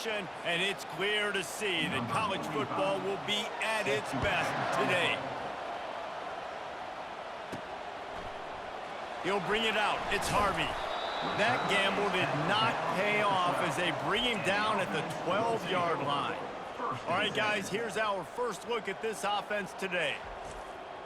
possession, and it's clear to see that college football will be at its best today. He'll bring it out. It's Harvey. That gamble did not pay off as they bring him down at the 12-yard line. All right, guys, here's our first look at this offense today.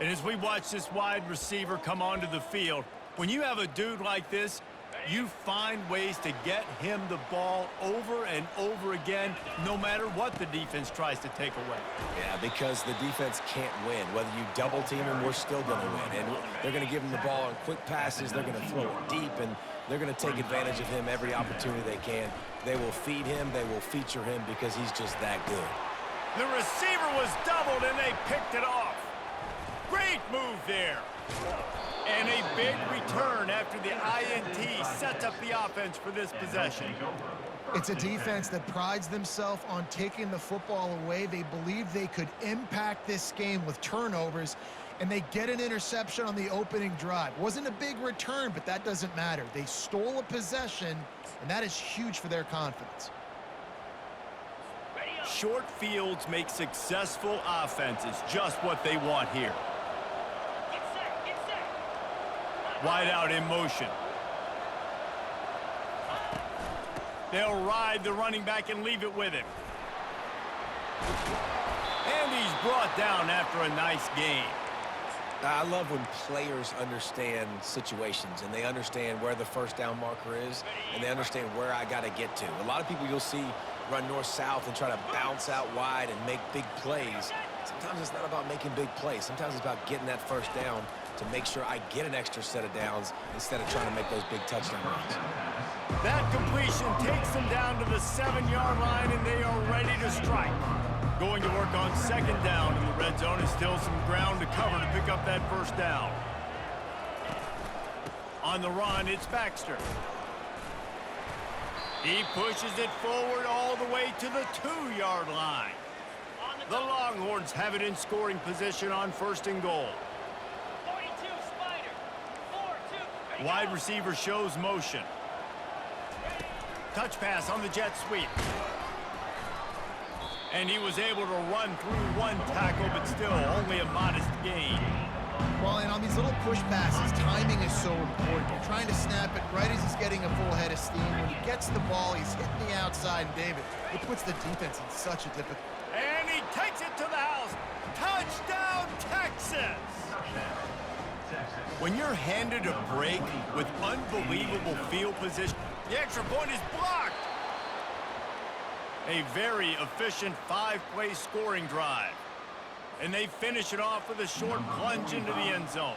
And as we watch this wide receiver come onto the field, when you have a dude like this, you find ways to get him the ball over and over again, no matter what the defense tries to take away. Yeah, because the defense can't win. Whether you double team him, we're still going to win. And they're going to give him the ball on quick passes. They're going to throw it deep, and they're going to take advantage of him every opportunity they can. They will feed him. They will feature him because he's just that good. The receiver was doubled, and they picked it off. Great move there. And a big return after the INT sets up the offense for this possession. It's a defense that prides themselves on taking the football away. They believe they could impact this game with turnovers, and they get an interception on the opening drive. Wasn't a big return, but that doesn't matter. They stole a possession, and that is huge for their confidence. Short fields make successful offenses just what they want here. Wide out in motion. They'll ride the running back and leave it with him. And he's brought down after a nice gain. I love when players understand situations and they understand where the first down marker is and they understand where I got to get to. A lot of people you'll see run north-south and try to bounce out wide and make big plays. Sometimes it's not about making big plays. Sometimes it's about getting that first down to make sure I get an extra set of downs instead of trying to make those big touchdown runs. That completion takes them down to the 7-yard line, and they are ready to strike. Going to work on second down in the red zone is still some ground to cover to pick up that first down. On the run, it's Baxter. He pushes it forward all the way to the 2-yard line. The Longhorns have it in scoring position on first and goal. Wide receiver shows motion. Touch pass on the jet sweep. And he was able to run through one tackle, but still only a modest gain. Well, and on these little push passes, timing is so important. You're trying to snap it right as he's getting a full head of steam. When he gets the ball, he's hitting the outside, and David, it puts the defense in such a difficult... And he takes it to the house. Touchdown, Texas! When you're handed a break with unbelievable field position, the extra point is blocked. A very efficient 5-play scoring drive. And they finish it off with a short plunge into the end zone.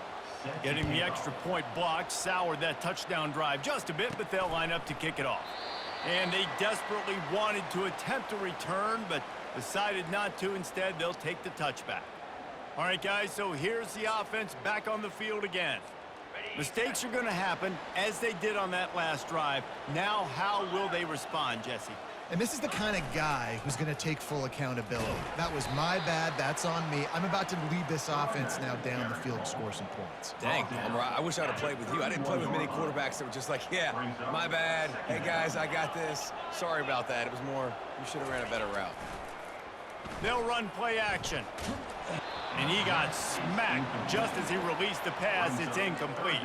Getting the extra point blocked soured that touchdown drive just a bit, but they'll line up to kick it off. And they desperately wanted to attempt a return, but decided not to. Instead, they'll take the touchback. All right, guys, so here's the offense back on the field again. Mistakes are going to happen, as they did on that last drive. Now, how will they respond, Jesse? And this is the kind of guy who's going to take full accountability. That was my bad. That's on me. I'm about to lead this offense now down the field to score some points. Dang, I wish I would have played with you. I didn't play with many quarterbacks that were just like, yeah, my bad. Hey, guys, I got this. Sorry about that. It was more, you should have ran a better route. They'll run play action. And he got smacked just as he released the pass. It's incomplete.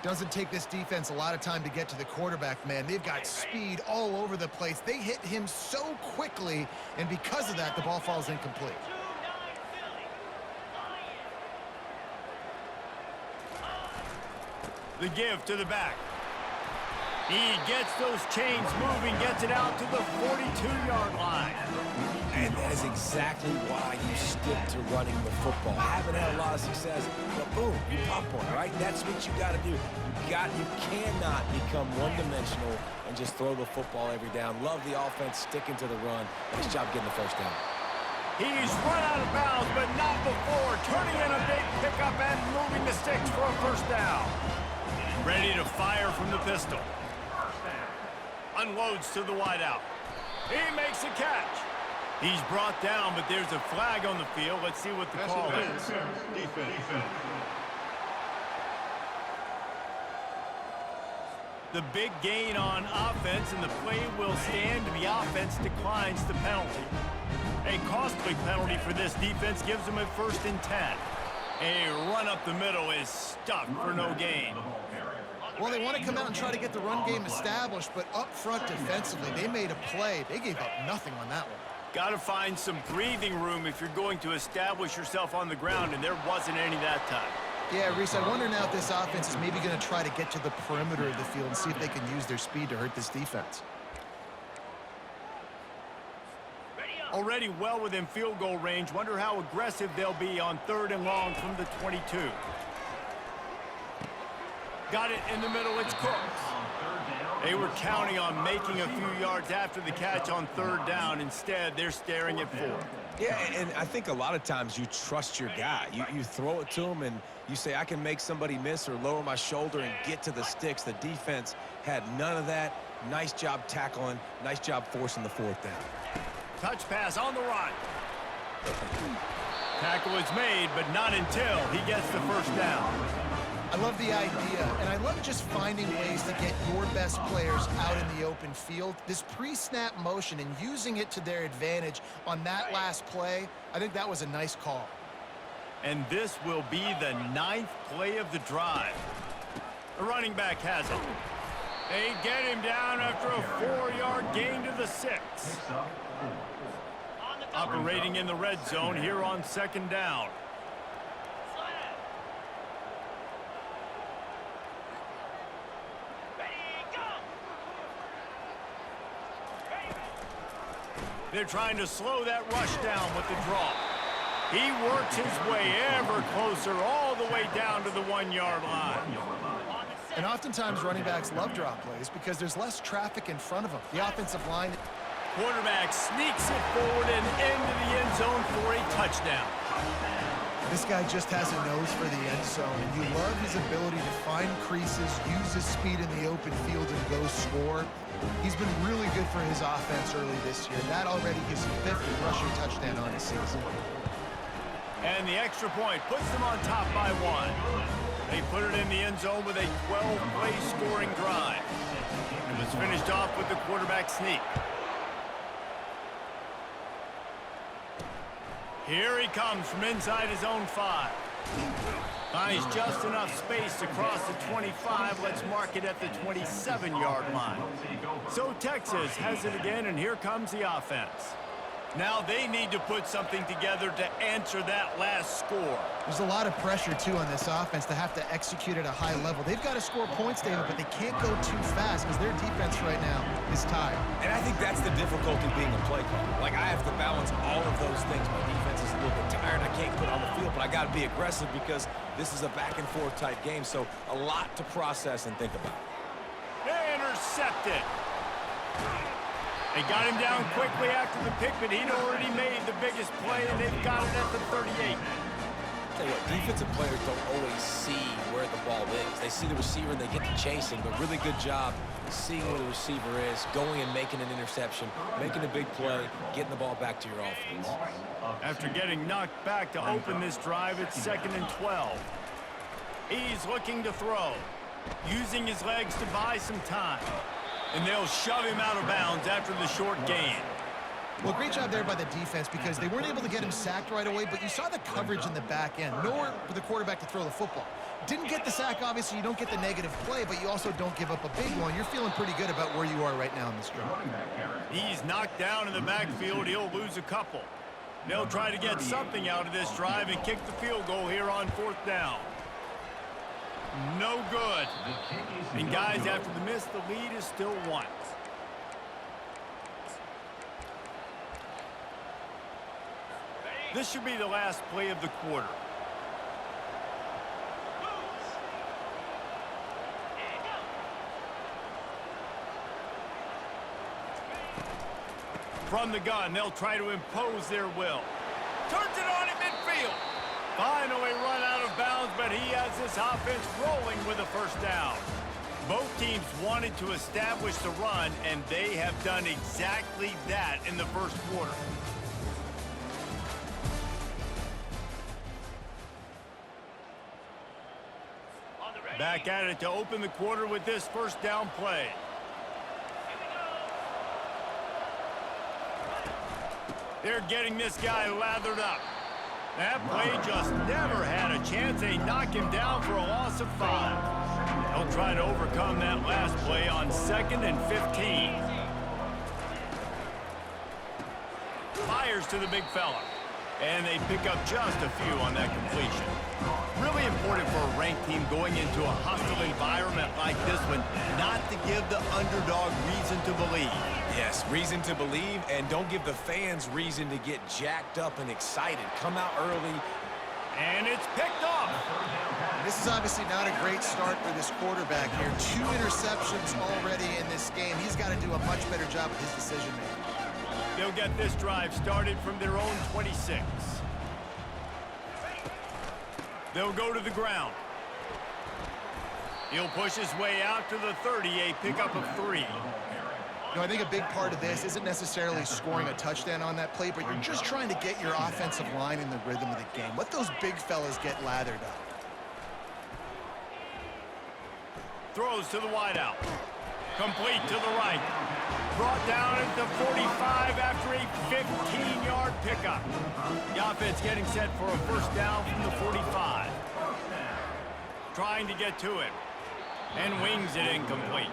Doesn't take this defense a lot of time to get to the quarterback, man. They've got speed all over the place. They hit him so quickly, and because of that, the ball falls incomplete. The give to the back. He gets those chains moving, gets it out to the 42-yard line. And that is exactly why you stick to running the football. Haven't had a lot of success, but boom, you pop one, right? That's what you got to do. You cannot become one-dimensional and just throw the football every down. Love the offense sticking to the run. Nice job getting the first down. He's run out of bounds, but not before. Turning in a big pickup and moving the sticks for a first down. Ready to fire from the pistol. Unloads to the wideout. He makes a catch. He's brought down, but there's a flag on the field. Let's see what the call is. The big gain on offense, and the play will stand. The offense declines the penalty. A costly penalty for this defense gives them a 1st and 10. A run up the middle is stuck for no gain. Well, they want to come out and try to get the run game established, but up front defensively, they made a play. They gave up nothing on that one. Got to find some breathing room if you're going to establish yourself on the ground, and there wasn't any that time. Yeah, Reese, I wonder now if this offense is maybe going to try to get to the perimeter of the field and see if they can use their speed to hurt this defense. Already well within field goal range. Wonder how aggressive they'll be on 3rd and long from the 22. Got it in the middle. It's Cooks. They were counting on making a few yards after the catch on 3rd down. Instead, they're staring at 4. Yeah, and I think a lot of times you trust your guy. You throw it to him and you say, I can make somebody miss or lower my shoulder and get to the sticks. The defense had none of that. Nice job tackling. Nice job forcing the 4th down. Touch pass on the right. Tackle is made, but not until he gets the 1st down. I love the idea, and I love just finding ways to get your best players out in the open field. This pre-snap motion and using it to their advantage on that last play, I think that was a nice call. And this will be the 9th play of the drive. The running back has it. They get him down after a 4-yard gain to the 6. Operating in the red zone here on 2nd down. They're trying to slow that rush down with the draw. He works his way ever closer all the way down to the 1-yard line. And oftentimes running backs love draw plays because there's less traffic in front of them. The offensive line. Quarterback sneaks it forward and into the end zone for a touchdown. This guy just has a nose for the end zone, and you love his ability to find creases, use his speed in the open field, and go score. He's been really good for his offense early this year. That already his 5th rushing touchdown on the season. And the extra point puts them on top by 1. They put it in the end zone with a 12-play scoring drive. It was finished off with the quarterback sneak. Here he comes from inside his own 5. Finds just enough space across the 25. Let's mark it at the 27-yard line. So Texas has it again, and here comes the offense. Now they need to put something together to answer that last score. There's a lot of pressure, too, on this offense to have to execute at a high level. They've got to score points, David, but they can't go too fast because their defense right now is tired. And I think that's the difficulty being a play caller. Like, I have to balance all of those things. My defense is a little bit tired. I can't put on the field, but I got to be aggressive because this is a back-and-forth type game. So a lot to process and think about. They intercept it. They got him down quickly after the pick, but he'd already made the biggest play, and they've got it at the 38. Tell you what, defensive players don't always see where the ball is. They see the receiver and they get to chasing, but really good job seeing where the receiver is, going and making an interception, making a big play, getting the ball back to your offense. After getting knocked back to open this drive, it's 2nd and 12. He's looking to throw, using his legs to buy some time. And they'll shove him out of bounds after the short gain. Well, great job there by the defense because they weren't able to get him sacked right away, but you saw the coverage in the back end. Nowhere for the quarterback to throw the football. Didn't get the sack, obviously. You don't get the negative play, but you also don't give up a big one. You're feeling pretty good about where you are right now in this drive. He's knocked down in the backfield. He'll lose a couple. They'll try to get something out of this drive and kick the field goal here on 4th down. No good. And guys, after the miss, the lead is still 1. This should be the last play of the quarter. From the gun, they'll try to impose their will. Turns it on in midfield. Finally run out of bounds, but he has this offense rolling with a 1st down. Both teams wanted to establish the run, and they have done exactly that in the 1st quarter. Back at it to open the quarter with this first down play. They're getting this guy lathered up. That play just never had a chance. They knock him down for a loss of 5. They'll try to overcome that last play on 2nd and 15. Fires to the big fella. And they pick up just a few on that completion. Really important for a ranked team going into a hostile environment like this one not to give the underdog reason to believe. Yes, reason to believe, and don't give the fans reason to get jacked up and excited. Come out early. And it's picked off. This is obviously not a great start for this quarterback here. 2 interceptions already in this game. He's got to do a much better job with his decision-making. They'll get this drive started from their own 26. They'll go to the ground. He'll push his way out to the 30, a pickup of 3. You know, I think a big part of this isn't necessarily scoring a touchdown on that play, but you're just trying to get your offensive line in the rhythm of the game. Let those big fellas get lathered up. Throws to the wideout. Complete to the right. Brought down at the 45 after a 15-yard pickup. The offense getting set for a first down from the 45. Trying to get to it. And wings it incomplete.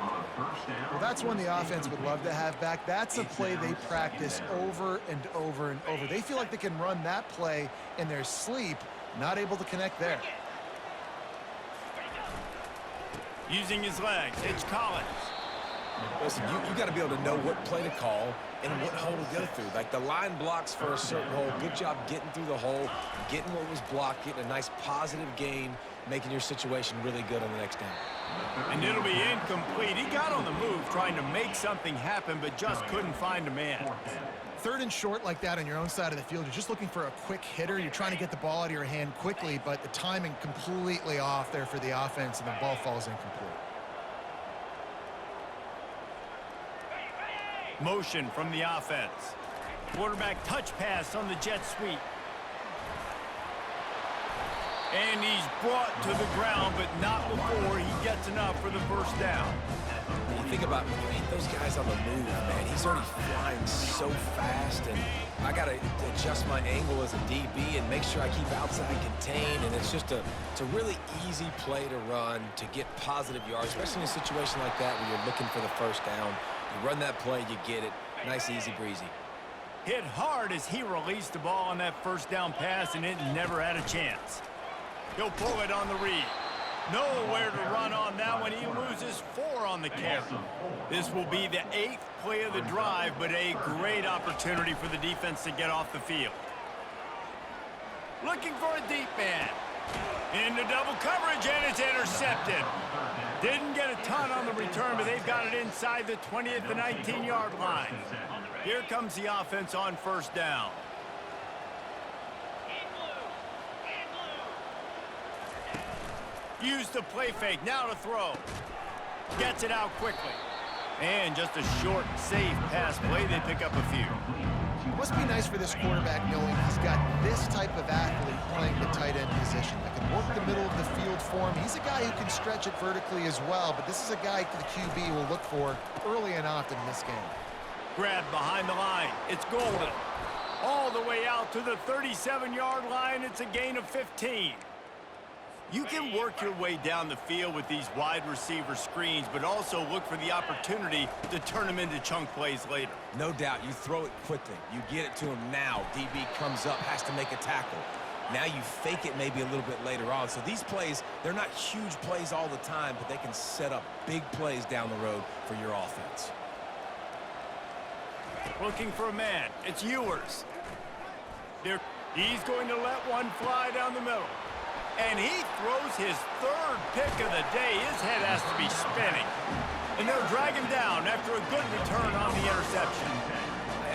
Well, that's one the offense would love to have back. That's a play they practice over and over and over. They feel like they can run that play in their sleep, not able to connect there. Using his legs, it's Collins. Listen, you got to be able to know what play to call and what hole to go through. Like the line blocks for a certain hole. Good job getting through the hole, getting what was blocked, getting a nice positive gain, making your situation really good on the next down. And it'll be incomplete. He got on the move trying to make something happen, but just couldn't find a man. 3rd and short like that on your own side of the field, you're just looking for a quick hitter. You're trying to get the ball out of your hand quickly, but the timing completely off there for the offense, and the ball falls incomplete. Motion from the offense. Quarterback touch pass on the jet sweep. And he's brought to the ground, but not before he gets enough for the first down. When you think about when you hit those guys on the move, man, he's already flying so fast, and I got to adjust my angle as a DB and make sure I keep outside contained, and it's just a really easy play to run to get positive yards, especially in a situation like that where you're looking for the first down. You run that play, you get it. Nice, easy, breezy. Hit hard as he released the ball on that first down pass, and it never had a chance. He'll pull it on the read. Nowhere to run on that one. He loses 4 on the carry. This will be the 8th play of the drive, but a great opportunity for the defense to get off the field. Looking for a deep man. Into double coverage, and it's intercepted. Didn't get a ton on the return, but they've got it inside the 20 at the 19-yard line. Here comes the offense on first down. Used the play fake, now to throw. Gets it out quickly. And just a short, safe pass play, they pick up a few. It must be nice for this quarterback knowing he's got this type of athlete playing the tight end position that can work the middle of the field for him. He's a guy who can stretch it vertically as well, but this is a guy the QB will look for early and often in this game. Grabbed behind the line. It's Golden. All the way out to the 37-yard line. It's a gain of 15. You can work your way down the field with these wide receiver screens, but also look for the opportunity to turn them into chunk plays later. No doubt, you throw it quickly. You get it to him now. DB comes up, has to make a tackle. Now you fake it maybe a little bit later on. So these plays, they're not huge plays all the time, but they can set up big plays down the road for your offense. Looking for a man. It's Ewers. He's going to let one fly down the middle. And he throws his 3rd pick of the day. His head has to be spinning. And they'll drag him down after a good return on the interception.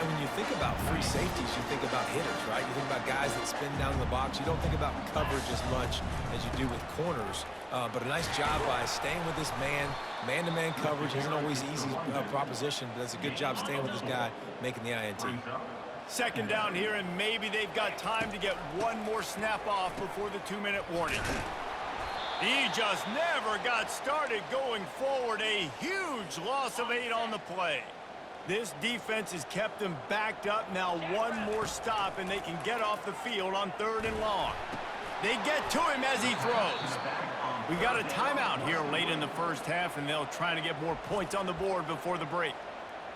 And when you think about free safeties, you think about hitters, right? You think about guys that spin down the box. You don't think about coverage as much as you do with corners. But a nice job by staying with this man. Man-to-man coverage isn't always an easy proposition, but that's a good job staying with this guy, making the INT. 2nd down here, and maybe they've got time to get one more snap off before the 2-minute warning. He just never got started going forward. A huge loss of 8 on the play. This defense has kept them backed up. Now one more stop, and they can get off the field on 3rd and long. They get to him as he throws. We got a timeout here late in the first half, and they'll try to get more points on the board before the break.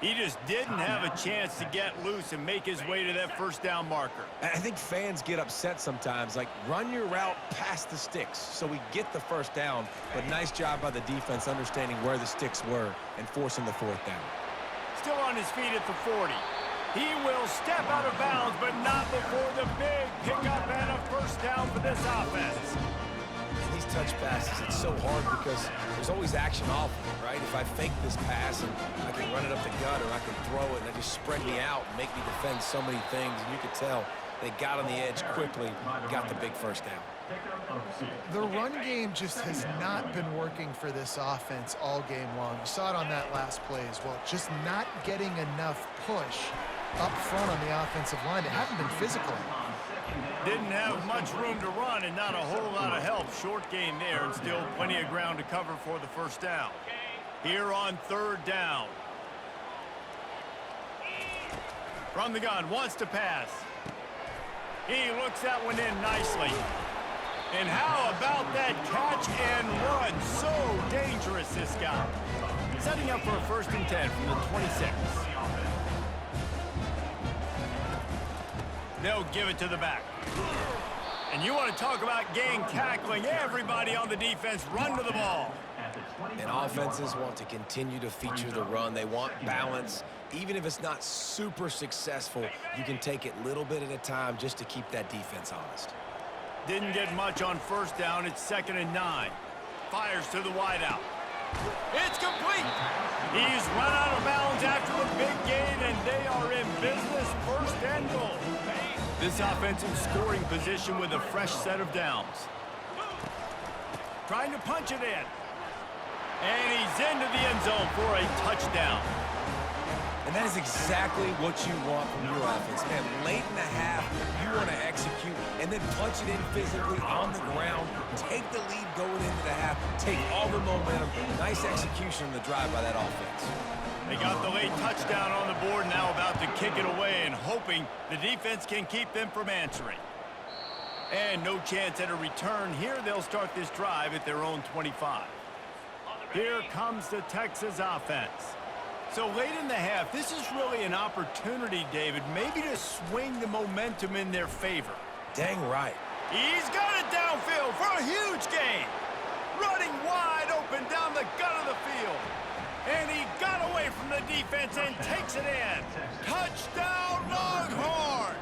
He just didn't have a chance to get loose and make his way to that first down marker. I think fans get upset sometimes, like run your route past the sticks so we get the first down, but nice job by the defense understanding where the sticks were and forcing the 4th down. Still on his feet at the 40. He will step out of bounds, but not before the big pickup and a first down for this offense. And these touch passes, it's so hard because there's always action off of it, right? If I fake this pass and I can run it up the gut, or I can throw it and they just spread me out and make me defend so many things, and you could tell they got on the edge quickly, got the big first down. The run game just has not been working for this offense all game long. You saw it on that last play as well. Just not getting enough push up front on the offensive line. It hasn't been physical. Didn't have much room to run and not a whole lot of help. Short gain there and still plenty of ground to cover for the first down. Here on 3rd down. From the gun, wants to pass. He looks that one in nicely. And how about that catch and run? So dangerous, this guy. Setting up for a 1st and 10 from the 26. They'll give it to the back. And you want to talk about gang tackling. Everybody on the defense run to the ball. And offenses want to continue to feature the run. They want balance. Even if it's not super successful, you can take it little bit at a time just to keep that defense honest. Didn't get much on 1st down. It's 2nd and 9. Fires to the wideout. It's complete. He's run out of bounds after the big gain, and they are in business. 1st and goal. This offense in scoring position with a fresh set of downs. Trying to punch it in. And he's into the end zone for a touchdown. And that is exactly what you want from your offense. Man, late in the half, you want to execute and then punch it in physically on the ground. Take the lead going into the half. Take all the momentum. Nice execution on the drive by that offense. They got the late touchdown on the board, now about to kick it away and hoping the defense can keep them from answering. And no chance at a return here. They'll start this drive at their own 25. Here comes the Texas offense. So late in the half, this is really an opportunity, David, maybe to swing the momentum in their favor. Dang right. He's got it downfield for a huge gain. Running wide open down the gut of the field. And he got away from the defense and takes it in. Touchdown, Longhorn!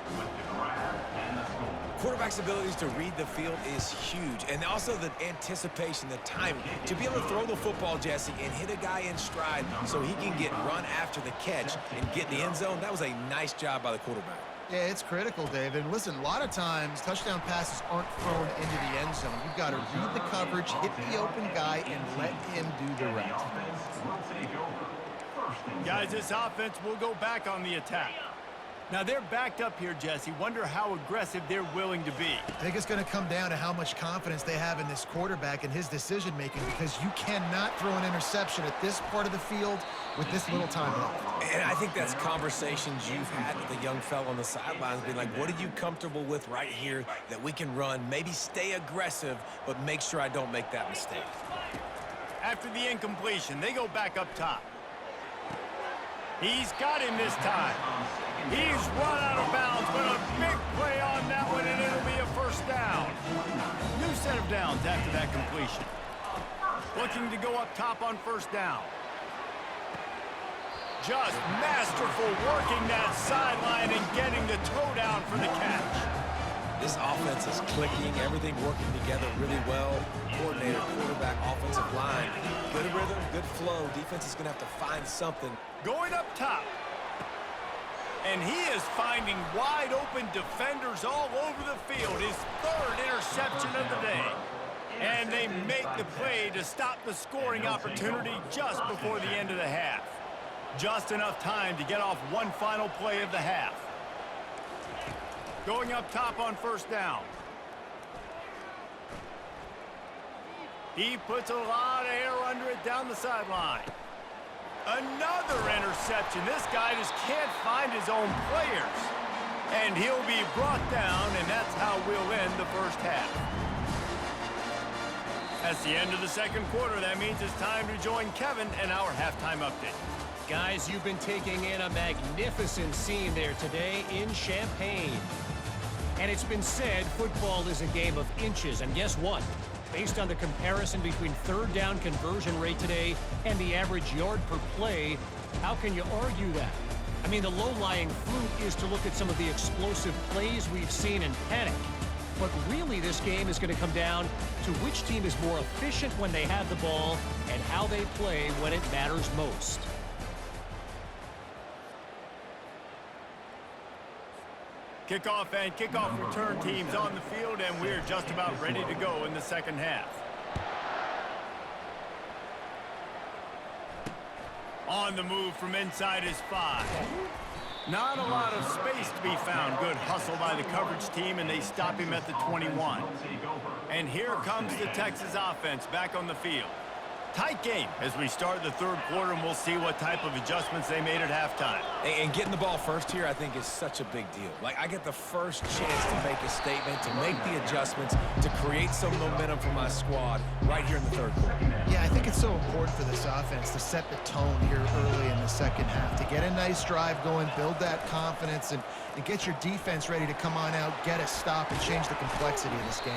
Quarterback's abilities to read the field is huge, and also the anticipation, the timing. To be able to throw the football, Jesse, and hit a guy in stride so he can get run after the catch and get in the end zone, that was a nice job by the quarterback. Yeah, it's critical, David. Listen, a lot of times touchdown passes aren't thrown into the end zone. You've got to read the coverage, hit the open guy, and let him do the rest. Guys, this offense will go back on the attack. Now, they're backed up here, Jesse. Wonder how aggressive they're willing to be. I think it's going to come down to how much confidence they have in this quarterback and his decision-making, because you cannot throw an interception at this part of the field with this little time left. And I think that's conversations you've had with the young fellow on the sidelines, being like, what are you comfortable with right here that we can run? Maybe stay aggressive, but make sure I don't make that mistake. After the incompletion, they go back up top. He's got him this time. He's run out of bounds, but a big play on that one, and it'll be a first down. New set of downs after that completion. Looking to go up top on first down. Just masterful working that sideline and getting the toe down for the catch. This offense is clicking, everything working together really well. Coordinator, quarterback, offensive line. Good rhythm, good flow. Defense is going to have to find something. Going up top. And he is finding wide open defenders all over the field. His 3rd interception of the day. And they make the play to stop the scoring opportunity just before the end of the half. Just enough time to get off one final play of the half. Going up top on first down. He puts a lot of air under it down the sideline. Another interception. This guy just can't find his own players. And he'll be brought down, and that's how we'll end the first half. That's the end of the second quarter. That means it's time to join Kevin and our halftime update. Guys, you've been taking in a magnificent scene there today in Champaign. And it's been said football is a game of inches. And guess what? Based on the comparison between third down conversion rate today and the average yard per play, how can you argue that? I mean, the low-lying fruit is to look at some of the explosive plays we've seen and panic. But really, this game is going to come down to which team is more efficient when they have the ball and how they play when it matters most. Kickoff and kickoff return teams on the field, and we're just about ready to go in the second half. On the move from inside is 5. Not a lot of space to be found. Good hustle by the coverage team, and they stop him at the 21. And here comes the Texas offense back on the field. Tight game as we start the third quarter, and we'll see what type of adjustments they made at halftime. And getting the ball first here, I think, is such a big deal. Like, I get the first chance to make a statement, to make the adjustments, to create some momentum for my squad right here in the third quarter. Yeah, I think it's so important for this offense to set the tone here early in the second half, to get a nice drive going, build that confidence, and get your defense ready to come on out, get a stop, and change the complexity of this game.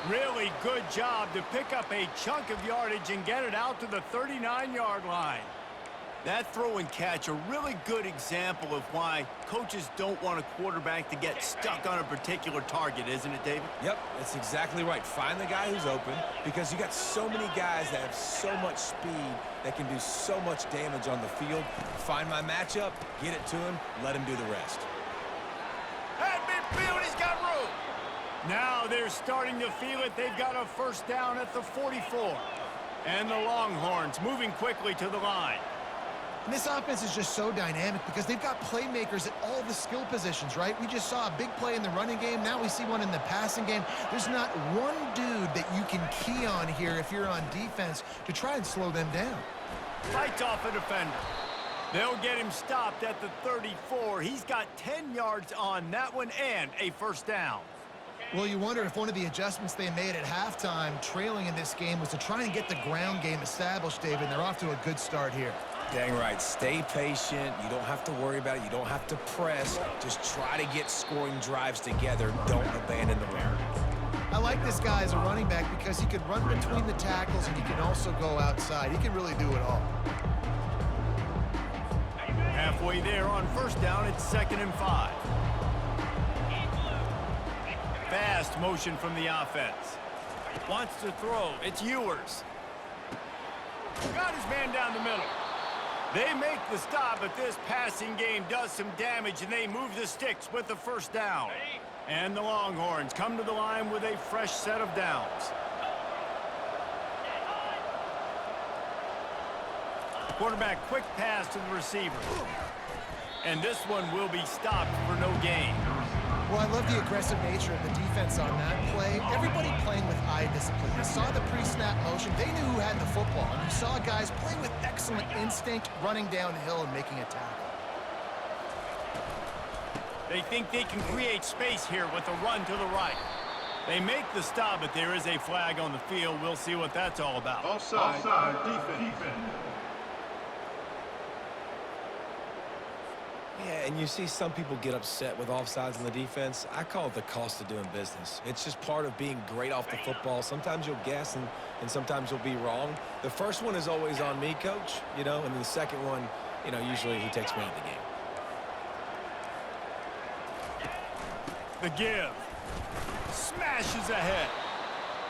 Really good job to pick up a chunk of yardage and get it out to the 39-yard line. That throw and catch, a really good example of why coaches don't want a quarterback to get stuck on a particular target, isn't it, David? Yep, that's exactly right. Find the guy who's open, because you got so many guys that have so much speed that can do so much damage on the field. Find my matchup, get it to him, let him do the rest. At midfield, he's got room. Now they're starting to feel it. They've got a first down at the 44. And the Longhorns moving quickly to the line. And this offense is just so dynamic because they've got playmakers at all the skill positions, right? We just saw a big play in the running game. Now we see one in the passing game. There's not one dude that you can key on here if you're on defense to try and slow them down. Fights off a defender. They'll get him stopped at the 34. He's got 10 yards on that one and a first down. Well, you wonder if one of the adjustments they made at halftime, trailing in this game, was to try and get the ground game established, David. They're off to a good start here. Dang right. Stay patient. You don't have to worry about it. You don't have to press. Just try to get scoring drives together. Don't abandon the run. I like this guy as a running back because he can run between the tackles and he can also go outside. He can really do it all. Halfway there on first down, it's 2nd and 5. Fast motion from the offense. Wants to throw. It's Ewers. Got his man down the middle. They make the stop, but this passing game does some damage, and they move the sticks with the first down. And the Longhorns come to the line with a fresh set of downs. Quarterback quick pass to the receiver. And this one will be stopped for no gain. Well, I love the aggressive nature of the defense on that play. Everybody playing with eye discipline. They saw the pre-snap motion. They knew who had the football. And you saw guys playing with excellent instinct, running downhill and making a tackle. They think they can create space here with a run to the right. They make the stop, but there is a flag on the field. We'll see what that's all about. Offside defense. Yeah, and you see some people get upset with offsides in the defense. I call it the cost of doing business. It's just part of being great off the football. Sometimes you'll guess and sometimes you'll be wrong. The first one is always on me, Coach, and then the second one, usually he takes me out of the game. The give. Smashes ahead.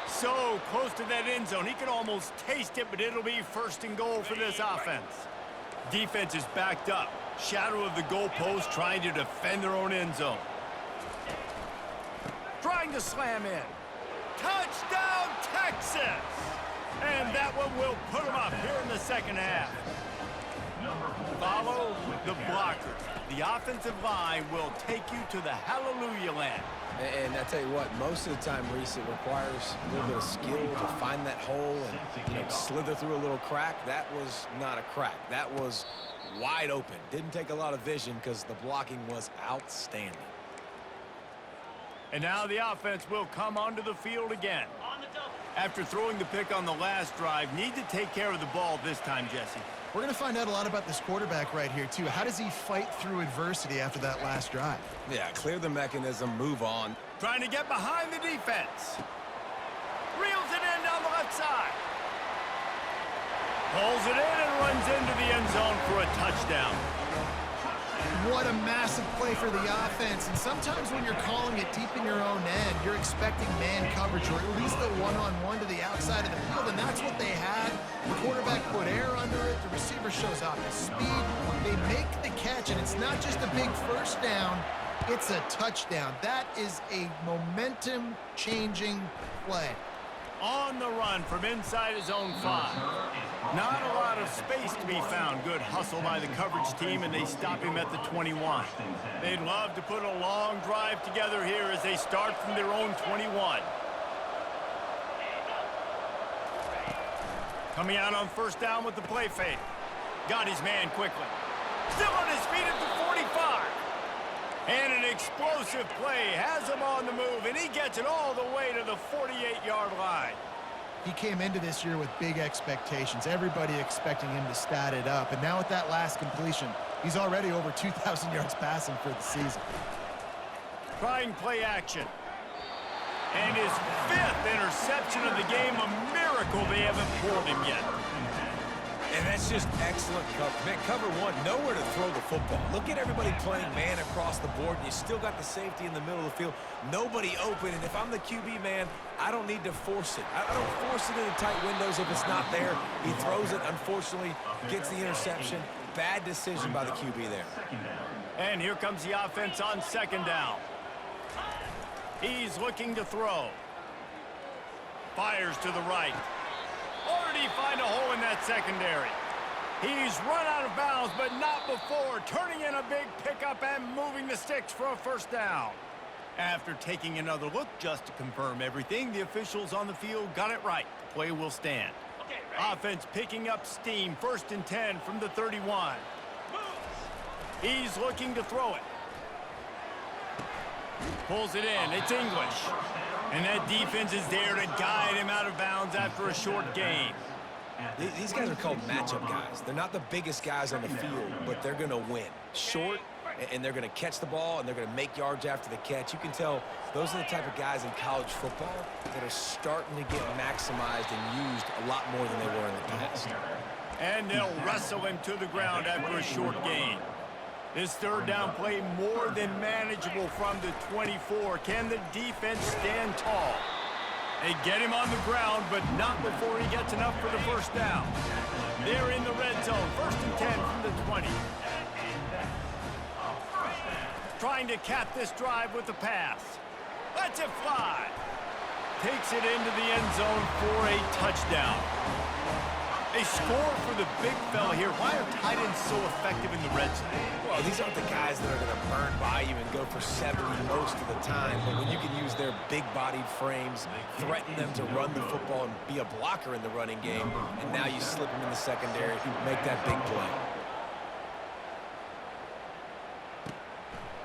So close to that end zone. He can almost taste it, but it'll be 1st and goal for this offense. Defense is backed up. Shadow of the goalpost, trying to defend their own end zone. Trying to slam in. Touchdown, Texas! And that one will put them up here in the second half. follow the blockers. The offensive line will take you to the hallelujah land. And I tell you what, most of the time, Reese, it requires a little bit of skill to find that hole and slither through a little crack. That was not a crack. That was wide open. Didn't take a lot of vision because the blocking was outstanding. And now the offense will come onto the field again. After throwing the pick on the last drive, need to take care of the ball this time, Jesse. We're going to find out a lot about this quarterback right here, too. How does he fight through adversity after that last drive? Yeah, clear the mechanism, move on. Trying to get behind the defense. Reels it in down the left side. Pulls it in and runs into the end zone for a touchdown. What a massive play for the offense. And sometimes when you're calling it deep in your own end, you're expecting man coverage or at least a one-on-one to the outside of the field, and that's what they had. The quarterback put air under it. The receiver shows off his speed. They make the catch, and it's not just a big first down. It's a touchdown. That is a momentum-changing play. On the run from inside his own 5. Not a lot of space to be found. Good hustle by the coverage team, and they stop him at the 21. They'd love to put a long drive together here as they start from their own 21. Coming out on first down with the play fake. Got his man quickly. Still on his feet at the 45. And an explosive play has him on the move, and he gets it all the way to the 48-yard line. He came into this year with big expectations. Everybody expecting him to stat it up. And now with that last completion, he's already over 2,000 yards passing for the season. Trying play action. And his 5th interception of the game, a miracle they haven't pulled him yet. And that's just excellent cover. Man, cover one, nowhere to throw the football. Look at everybody playing man across the board, and you still got the safety in the middle of the field. Nobody open, and if I'm the QB, man, I don't need to force it. I don't force it into tight windows if it's not there. He throws it, unfortunately, gets the interception. Bad decision by the QB there. And here comes the offense on second down. He's looking to throw. Fires to the right. Or did he find a hole in that secondary? He's run out of bounds, but not before. Turning in a big pickup and moving the sticks for a first down. After taking another look just to confirm everything, the officials on the field got it right. The play will stand. Okay, offense picking up steam. 1st and 10 from the 31. He's looking to throw it. Pulls it in. It's English. And that defense is there to guide him out of bounds after a short gain. These guys are called matchup guys. They're not the biggest guys on the field, but they're going to win. Short, and they're going to catch the ball, and they're going to make yards after the catch. You can tell those are the type of guys in college football that are starting to get maximized and used a lot more than they were in the past. And they'll wrestle him to the ground after a short gain. This third down play more than manageable from the 24. Can the defense stand tall? They get him on the ground, but not before he gets enough for the first down. They're in the red zone. 1st and 10 from the 20. Trying to cap this drive with the pass. Lets it fly. Takes it into the end zone for a touchdown. They score for the big fella here. Why are tight ends so effective in the red zone? Well, these aren't the guys that are going to burn by you and go for 70 most of the time. But when you can use their big-bodied frames, threaten them to run the football and be a blocker in the running game, and now you slip them in the secondary, make that big play.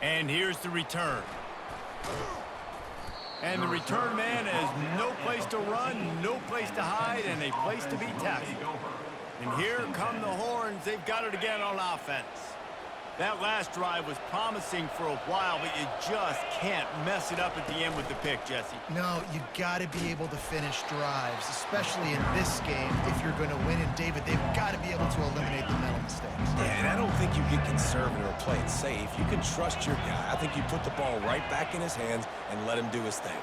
And here's the return. And the return man has no place to run, no place to hide, and a place to be tackled. And here come the horns. They've got it again on offense. That last drive was promising for a while, but you just can't mess it up at the end with the pick, Jesse. No, you got to be able to finish drives, especially in this game. If you're going to win, and David, they've got to be able to eliminate the mental mistakes. Yeah, and I don't think you get conservative or play it safe. You can trust your guy. I think you put the ball right back in his hands and let him do his thing.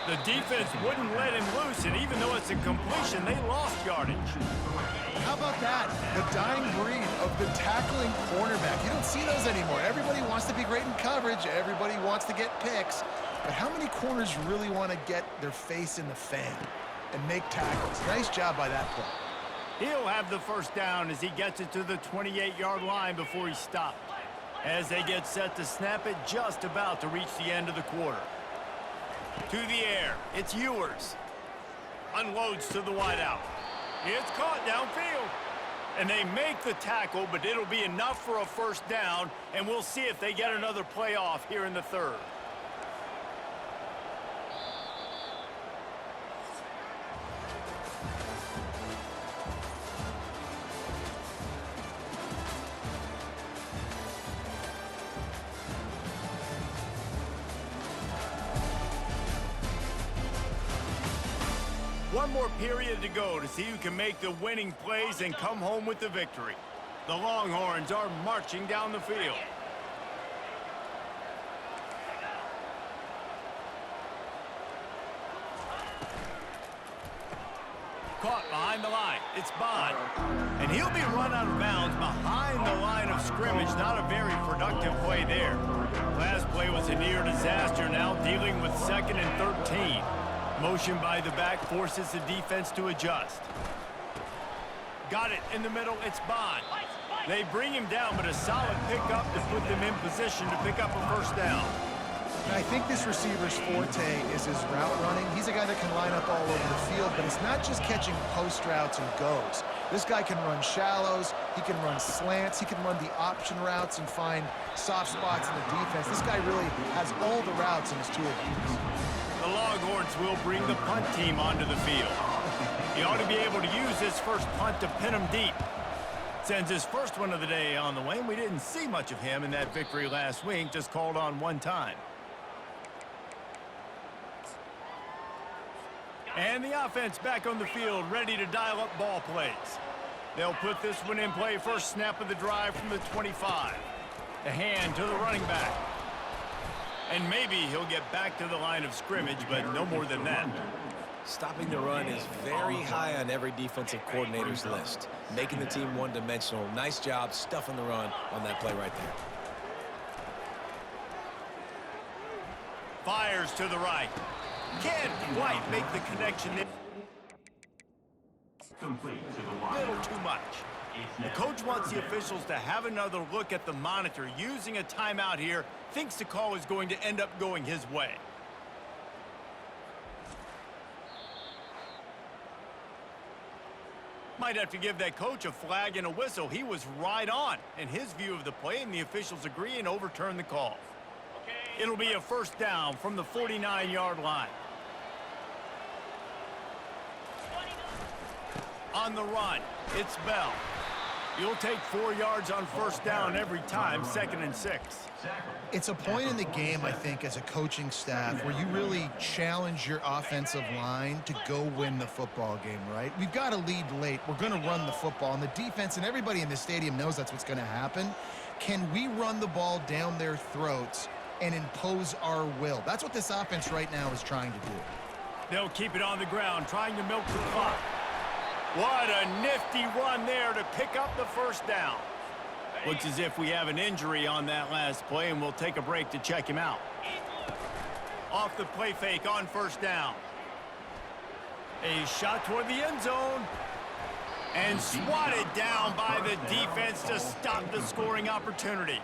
The defense wouldn't let him loose, and even though it's a completion, they lost yardage. How about that? The dying breed of the tackling cornerback. You don't see those anymore. Everybody wants to be great in coverage. Everybody wants to get picks. But how many corners really want to get their face in the fan? and make tackles. Nice job by that play. He'll have the first down as he gets it to the 28-yard line before he stopped. As they get set to snap it, just about to reach the end of the quarter. To the air, it's Ewers. Unloads to the wideout. It's caught downfield. And they make the tackle, but it'll be enough for a first down, and we'll see if they get another play off here in the third. One more period to go to see who can make the winning plays and come home with the victory. The Longhorns are marching down the field. Caught behind the line. It's Bond. And he'll be run out of bounds behind the line of scrimmage. Not a very productive play there. Last play was a near disaster, now dealing with 2nd and 13. Motion by the back forces the defense to adjust. Got it in the middle. It's Bond. They bring him down, but a solid pickup to put them in position to pick up a first down. And I think this receiver's forte is his route running. He's a guy that can line up all over the field, but it's not just catching post routes and goes. This guy can run shallows, he can run slants, he can run the option routes and find soft spots in the defense. This guy really has all the routes in his toolbox. The Longhorns will bring the punt team onto the field. He ought to be able to use his first punt to pin him deep. Sends his first one of the day on the way, and we didn't see much of him in that victory last week, just called on one time. And the offense back on the field, ready to dial up ball plays. They'll put this one in play, first snap of the drive from the 25. The hand to the running back. And maybe he'll get back to the line of scrimmage, but no more than that. Stopping the run is very high on every defensive coordinator's list. Making the team one-dimensional. Nice job stuffing the run on that play right there. Fires to the right. Can't quite make the connection there. Complete to the A little too much. The coach wants the officials to have another look at the monitor. Using a timeout here, thinks the call is going to end up going his way. Might have to give that coach a flag and a whistle. He was right on in his view of the play, and the officials agree and overturn the call. It'll be a first down from the 49-yard line. On the run, it's Bell. You'll take 4 yards on first down every time, 2nd and 6. It's a point in the game, I think, as a coaching staff where you really challenge your offensive line to go win the football game, right? We've got to lead late. We're going to run the football, and the defense and everybody in the stadium knows that's what's going to happen. Can we run the ball down their throats and impose our will? That's what this offense right now is trying to do. They'll keep it on the ground, trying to milk the clock. What a nifty run there to pick up the first down. Looks as if we have an injury on that last play, and we'll take a break to check him out. Off the play fake on first down. A shot toward the end zone. And swatted down by the defense to stop the scoring opportunity.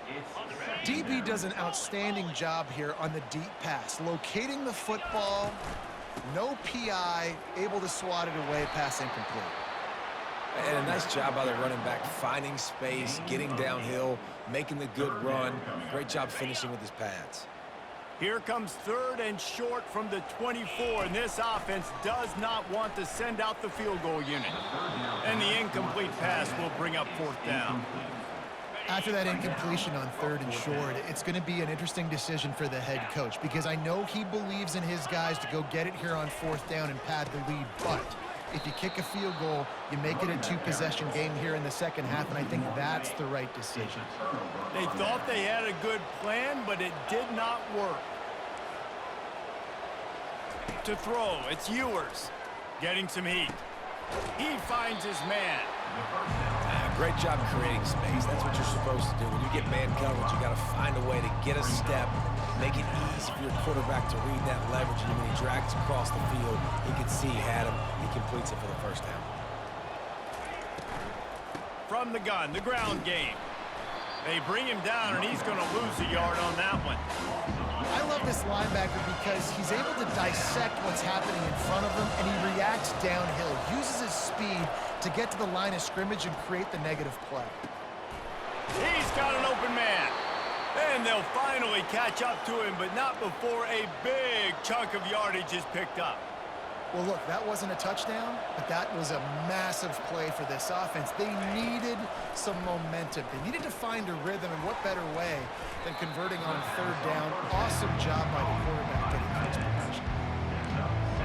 DB does an outstanding job here on the deep pass, locating the football, no PI, able to swat it away, pass incomplete. And a nice job by the running back, finding space, getting downhill, making the good run. Great job finishing with his pads. Here comes 3rd and short from the 24, and this offense does not want to send out the field goal unit. And the incomplete pass will bring up 4th down. After that incompletion on 3rd and short, it's going to be an interesting decision for the head coach, because I know he believes in his guys to go get it here on 4th down and pad the lead, but if you kick a field goal, you make it a 2-possession game here in the second half, and I think that's the right decision. They thought they had a good plan, but it did not work. To throw, it's Ewers, getting some heat. He finds his man. Great job creating space. That's what you're supposed to do. When you get man coverage, you got to find a way to get a step, make it easy for your quarterback to read that leverage, and when he drags across the field, he can see he had him. He completes it for the first down. From the gun, the ground game. They bring him down, and he's going to lose a yard on that one. I love this linebacker because he's able to dissect what's happening in front of him, and he reacts downhill, uses his speed to get to the line of scrimmage and create the negative play. He's got an open man. And they'll finally catch up to him, but not before a big chunk of yardage is picked up. Well, look, that wasn't a touchdown, but that was a massive play for this offense. They needed some momentum. They needed to find a rhythm, and what better way than converting on third down. Awesome job by the quarterback getting his progression.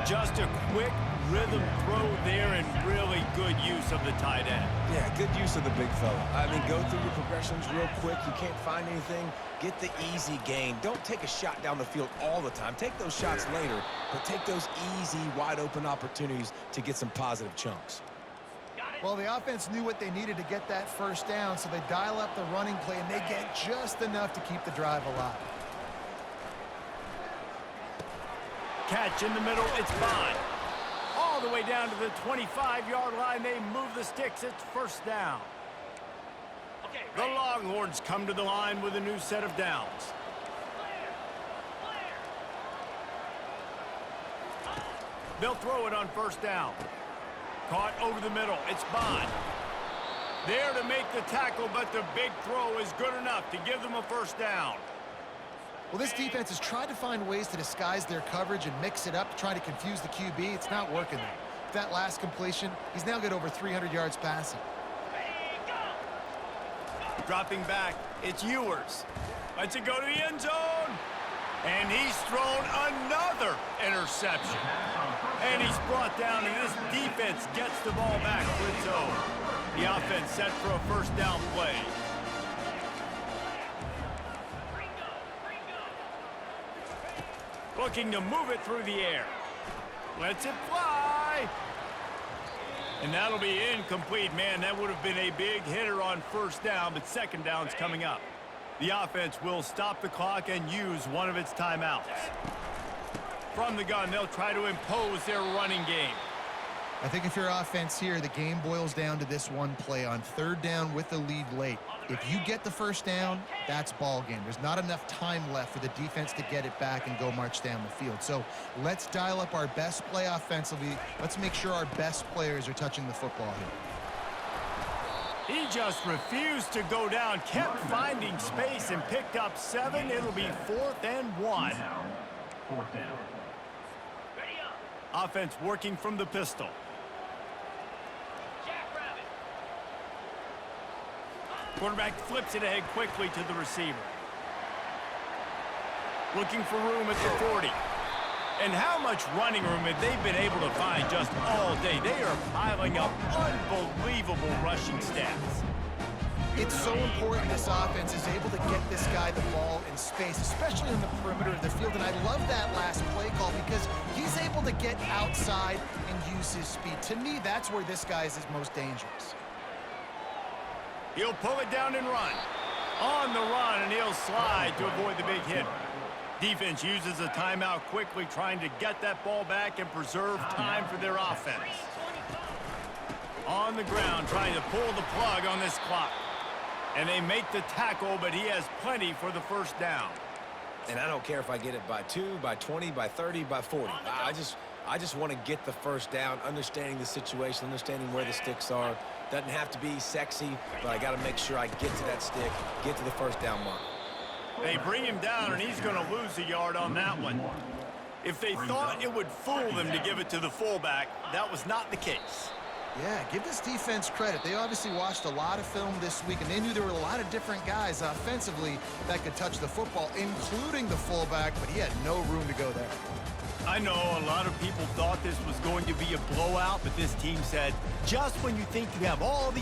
Just a quick rhythm throw there and really good use of the tight end. Yeah, good use of the big fella. I mean, go through your progressions real quick. You can't find anything. Get the easy gain. Don't take a shot down the field all the time. Take those shots later, but take those easy, wide-open opportunities to get some positive chunks. Well, the offense knew what they needed to get that first down, so they dial up the running play, and they get just enough to keep the drive alive. Catch in the middle, it's Bond. All the way down to the 25-yard line, they move the sticks, it's first down. The Longhorns come to the line with a new set of downs. They'll throw it on first down. Caught over the middle, it's Bond. There to make the tackle, but the big throw is good enough to give them a first down. Well, this defense has tried to find ways to disguise their coverage and mix it up to try to confuse the QB. It's not working there. With that last completion, he's now got over 300 yards passing. Dropping back, it's Ewers. Lets it go to the end zone. And he's thrown another interception. And he's brought down, and this defense gets the ball back for its own. The offense set for a first down play. Looking to move it through the air. Lets it fly. And that'll be incomplete. Man, that would have been a big hitter on first down, but second down's coming up. The offense will stop the clock and use one of its timeouts. From the gun, they'll try to impose their running game. I think if you're offense here, the game boils down to this one play on third down with the lead late. If you get the first down, that's ball game. There's not enough time left for the defense to get it back and go march down the field. So let's dial up our best play offensively. Let's make sure our best players are touching the football here. He just refused to go down, kept finding space and picked up 7. It'll be 4th and 1. Fourth down. Offense working from the pistol. Quarterback flips it ahead quickly to the receiver. Looking for room at the 40. And how much running room have they been able to find just all day? They are piling up unbelievable rushing stats. It's so important this offense is able to get this guy the ball in space, especially in the perimeter of the field. And I love that last play call because he's able to get outside and use his speed. To me, that's where this guy is his most dangerous. He'll pull it down and run. On the run, and he'll slide to avoid the big hit. Defense uses a timeout quickly, trying to get that ball back and preserve time for their offense. On the ground, trying to pull the plug on this clock. And they make the tackle, but he has plenty for the first down. And I don't care if I get it by 2, by 20, by 30, by 40. I just want to get the first down, understanding the situation, understanding where the sticks are. Doesn't have to be sexy, but I got to make sure I get to that stick, get to the first down mark. They bring him down, and he's going to lose a yard on that one. If they thought it would fool them to give it to the fullback, that was not the case. Yeah, give this defense credit. They obviously watched a lot of film this week, and they knew there were a lot of different guys offensively that could touch the football, including the fullback, but he had no room to go there. I know a lot of people thought this was going to be a blowout, but this team said, just when you think you have all the